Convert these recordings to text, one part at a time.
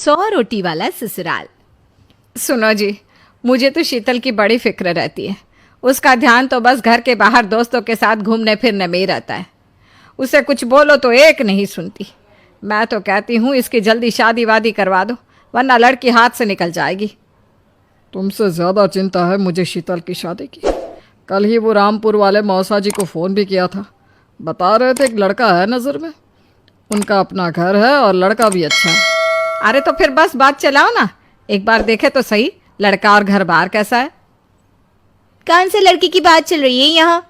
100 रोटी वाला ससुराल। सुनो जी, मुझे तो शीतल की बड़ी फिक्र रहती है। उसका ध्यान तो बस घर के बाहर दोस्तों के साथ घूमने फिरने में ही रहता है। उसे कुछ बोलो तो एक नहीं सुनती। मैं तो कहती हूँ इसकी जल्दी शादी वादी करवा दो, वरना लड़की हाथ से निकल जाएगी। तुमसे ज़्यादा चिंता है मुझे शीतल की शादी की। कल ही वो रामपुर वाले मौसा जी को फ़ोन भी किया था। बता रहे थे एक लड़का है नज़र में, उनका अपना घर है और लड़का भी अच्छा है। अरे तो फिर बस बात चलाओ ना, एक बार देखे तो सही लड़का और घर बार कैसा है। कौन से लड़की की बात चल रही है यहाँ?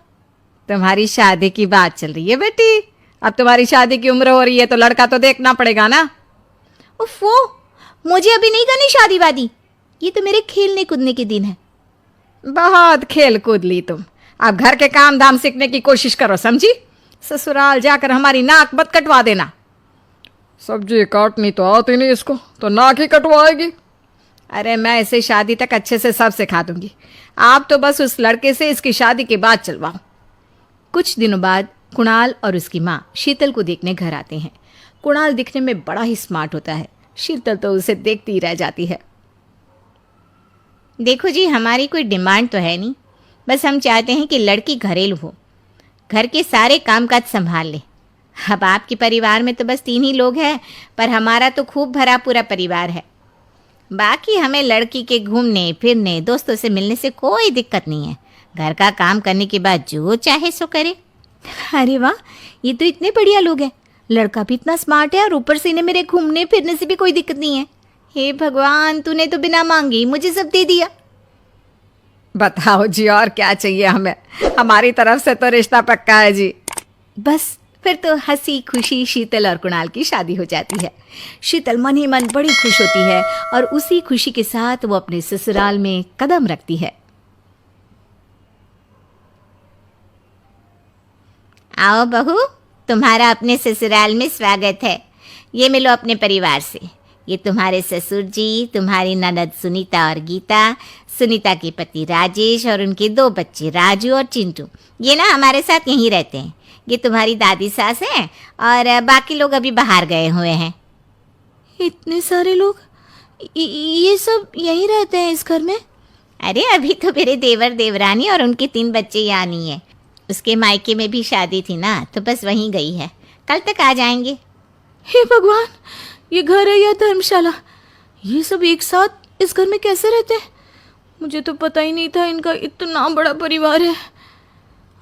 तुम्हारी शादी की बात चल रही है बेटी। अब तुम्हारी शादी की उम्र हो रही है तो लड़का तो देखना पड़ेगा ना। उफ़ो, मुझे अभी नहीं करनी शादी वादी। ये तो मेरे खेलने कूदने के दिन है। बहुत खेल कूद ली तुम। अब घर के काम धाम सीखने की कोशिश करो, समझी? ससुराल जाकर हमारी नाक मत कटवा देना। सब्जी काटनी तो आती नहीं इसको, तो नाक ही कटवाएगी। अरे मैं इसे शादी तक अच्छे से सब सिखा दूंगी। आप तो बस उस लड़के से इसकी शादी के बाद चलवाओ। कुछ दिनों बाद कुणाल और उसकी माँ शीतल को देखने घर आते हैं। कुणाल दिखने में बड़ा ही स्मार्ट होता है। शीतल तो उसे देखती ही रह जाती है। देखो जी, हमारी कोई डिमांड तो है नहीं, बस हम चाहते हैं कि लड़की घरेलू हो, घर के सारे कामकाज संभाल ले। अब आपके परिवार में तो बस 3 ही लोग हैं, पर हमारा तो खूब भरा पूरा परिवार है। बाकी हमें लड़की के घूमने फिरने दोस्तों से मिलने से कोई दिक्कत नहीं है। घर का काम करने के बाद जो चाहे सो करे। अरे वाह, ये तो इतने बढ़िया लोग हैं। लड़का भी इतना स्मार्ट है और ऊपर से इन्हें मेरे घूमने फिरने से भी कोई दिक्कत नहीं है। हे भगवान, तूने तो बिना मांगे ही मुझे सब दे दिया। बताओ जी, और क्या चाहिए हमें? हमारी तरफ से तो रिश्ता पक्का है जी। बस फिर तो हंसी खुशी शीतल और कुणाल की शादी हो जाती है। शीतल मन ही मन बड़ी खुश होती है और उसी खुशी के साथ वो अपने ससुराल में कदम रखती है। आओ बहू, तुम्हारा अपने ससुराल में स्वागत है। ये मिलो अपने परिवार से। ये तुम्हारे ससुर जी, तुम्हारी ननद सुनीता और गीता, सुनीता के पति राजेश और उनके 2 बच्चे राजू और चिंटू। ये ना हमारे साथ यहीं रहते हैं। ये तुम्हारी दादी सास हैं और बाकी लोग अभी बाहर गए हुए हैं। इतने सारे लोग, ये सब यहीं रहते हैं इस घर में? अरे अभी तो मेरे देवर देवरानी और उनके 3 बच्चे यहाँ नहीं है। उसके मायके में भी शादी थी ना, तो बस वहीं गई है। कल तक आ जाएंगे। हे भगवान, ये घर है या धर्मशाला? ये सब एक साथ इस घर में कैसे रहते हैं? मुझे तो पता ही नहीं था इनका इतना बड़ा परिवार है।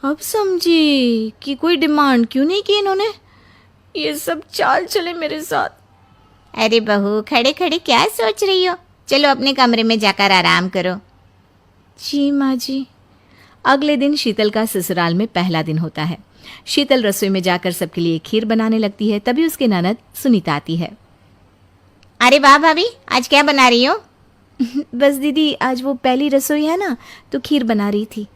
अब समझी कि कोई डिमांड क्यों नहीं की इन्होंने। ये सब चाल चले मेरे साथ। अरे बहू, खड़े खड़े क्या सोच रही हो? चलो अपने कमरे में जाकर आराम करो। जी माँ जी। अगले दिन शीतल का ससुराल में पहला दिन होता है। शीतल रसोई में जाकर सबके लिए खीर बनाने लगती है। तभी उसके ननद सुनीता आती है। अरे वाह भाभी, आज क्या बना रही हो? बस दीदी, आज वो पहली रसोई है ना, तो खीर बना रही थी।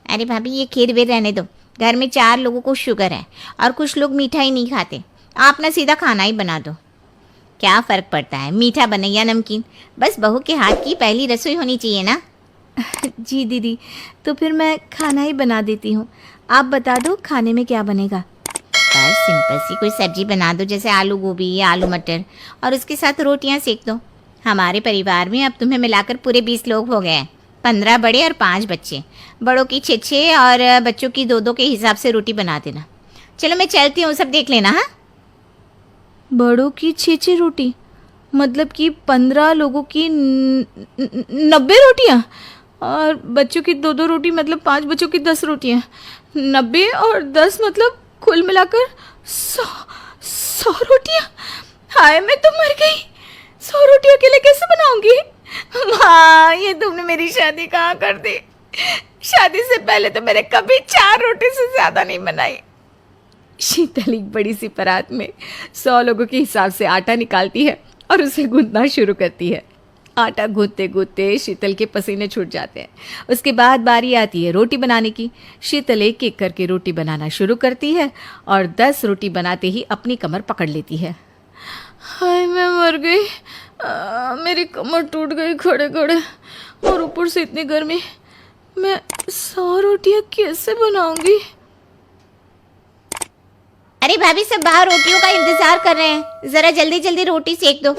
अरे भाभी, ये खीर भी रहने दो। घर में 4 लोगों को शुगर है और कुछ लोग मीठा ही नहीं खाते। आप ना सीधा खाना ही बना दो। क्या फ़र्क पड़ता है मीठा बने या नमकीन? बस बहू के हाथ की पहली रसोई होनी चाहिए ना। जी दीदी, तो फिर मैं खाना ही बना देती हूँ। आप बता दो खाने में क्या बनेगा? बस सिंपल सी कोई सब्जी बना दो, जैसे आलू गोभी या आलू मटर, और उसके साथ रोटियां सेक दो। हमारे परिवार में अब तुम्हें मिलाकर पूरे 20 लोग हो गए हैं। 15 बड़े और 5 बच्चे। बड़ों की 6-6 और बच्चों की 2-2 के हिसाब से रोटी बना देना। चलो मैं चलती हूँ, सब देख लेना। हाँ, बड़ों की 6-6 रोटी, मतलब कि 15 लोगों की 90 रोटियाँ, और बच्चों की 2-2 रोटी, मतलब 5 बच्चों की 10 रोटियाँ। 90 और 10 मतलब कुल मिलाकर 100 रोटियाँ। हाय, मैं तो मर गई। 100 रोटी अकेले कैसे बनाऊंगी? माँ, ये तुमने मेरी शादी कहाँ कर दी? शादी से पहले तो मैंने कभी 4 रोटी से ज़्यादा नहीं बनाई। शीतल एक बड़ी सी परात में 100 लोगों के हिसाब से आटा निकालती है और उसे गूंथना शुरू करती है। आटा गूंथते गूंथते शीतल के पसीने छूट जाते हैं। उसके बाद बारी आती है रोटी बनाने की। शीतल एक एक करके रोटी बनाना शुरू करती है और 10 रोटी बनाते ही अपनी कमर पकड़ लेती है। हाय, मैं मर गई। मेरी कमर टूट गई खड़े खड़े, और ऊपर से इतनी गर्मी। मैं 100 रोटियाँ कैसे बनाऊंगी? अरे भाभी, सब बाहर रोटियों का इंतजार कर रहे हैं। ज़रा जल्दी जल्दी रोटी सेक दो।